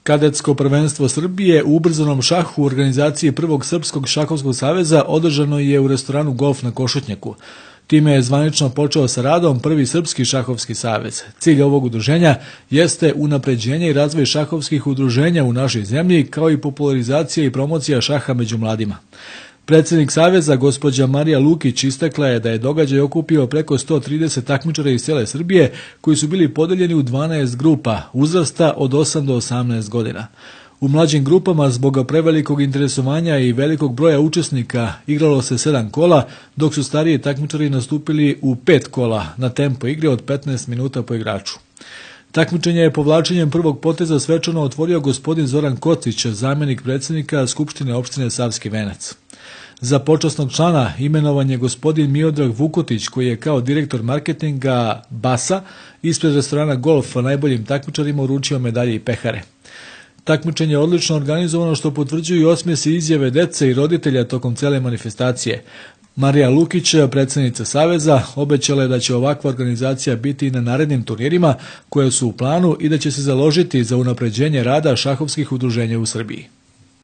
Kadetsko prvenstvo Srbije u ubrzanom šahu u organizaciji Prvog Srpskog šahovskog saveza održano je u restoranu Golf na Košutnjaku. Time je zvanično počeo sa radom Prvi Srpski šahovski savez. Cilj ovog udruženja jeste unapređenje i razvoj šahovskih udruženja u našoj zemlji, kao i popularizacija i promocija šaha među mladima. Predsjednik Saveza, gospođa Marija Lukić, istakla je da je događaj okupio preko 130 takmičara iz cijele Srbije, koji su bili podeljeni u 12 grupa uzrasta od 8 do 18 godina. U mlađim grupama zbog prevelikog interesovanja i velikog broja učesnika igralo se 7 kola, dok su stariji takmičari nastupili u 5 kola na tempo igre od 15 minuta po igraču. Takmičenje je povlačenjem prvog poteza svečano otvorio gospodin Zoran Kocić, zamjenik predsjednika Skupštine opštine Savski Venac. Za počasnog člana imenovan je gospodin Miodrag Vukotić, koji je kao direktor marketinga Basa ispred restorana Golf najboljim takmičarima uručio medalje i pehare. Takmičenje je odlično organizovano, što potvrđuju i osmjesi izjave dece i roditelja tokom cele manifestacije. Marija Lukić, predsjednica Saveza, obećala je da će ovakva organizacija biti i na narednim turnirima koje su u planu i da će se založiti za unapređenje rada šahovskih udruženja u Srbiji.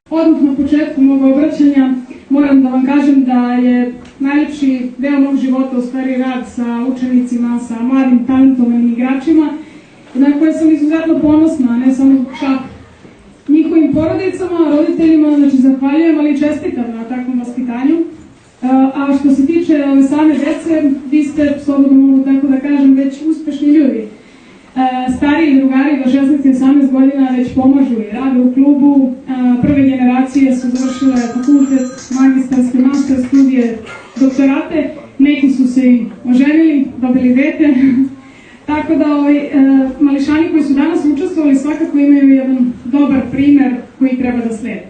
Odmah na početku mog obraćanja moram da vam kažem da je najljepši deo mog života u stvari rad sa učenicima, sa mladim talentovanim igračima, na koje sam izuzetno ponosna, ne samo zbog šaha. Njihovim porodicama, roditeljima, znači zahvaljujem, ali čestitam na takvom vaspitanju. A što se tiče same dece, vi ste, slobodno mogu tako da kažem, već uspešni ljudi. Stariji drugari do 16-18 godina već pomažu i rade u klubu. Prve generacije su završile fakultet, magistarske, master studije, doktorate. Neki su se i oženili, dobili dete. Tako da mališani koji su danas učestvovali svakako imaju jedan dobar primer koji treba da slede.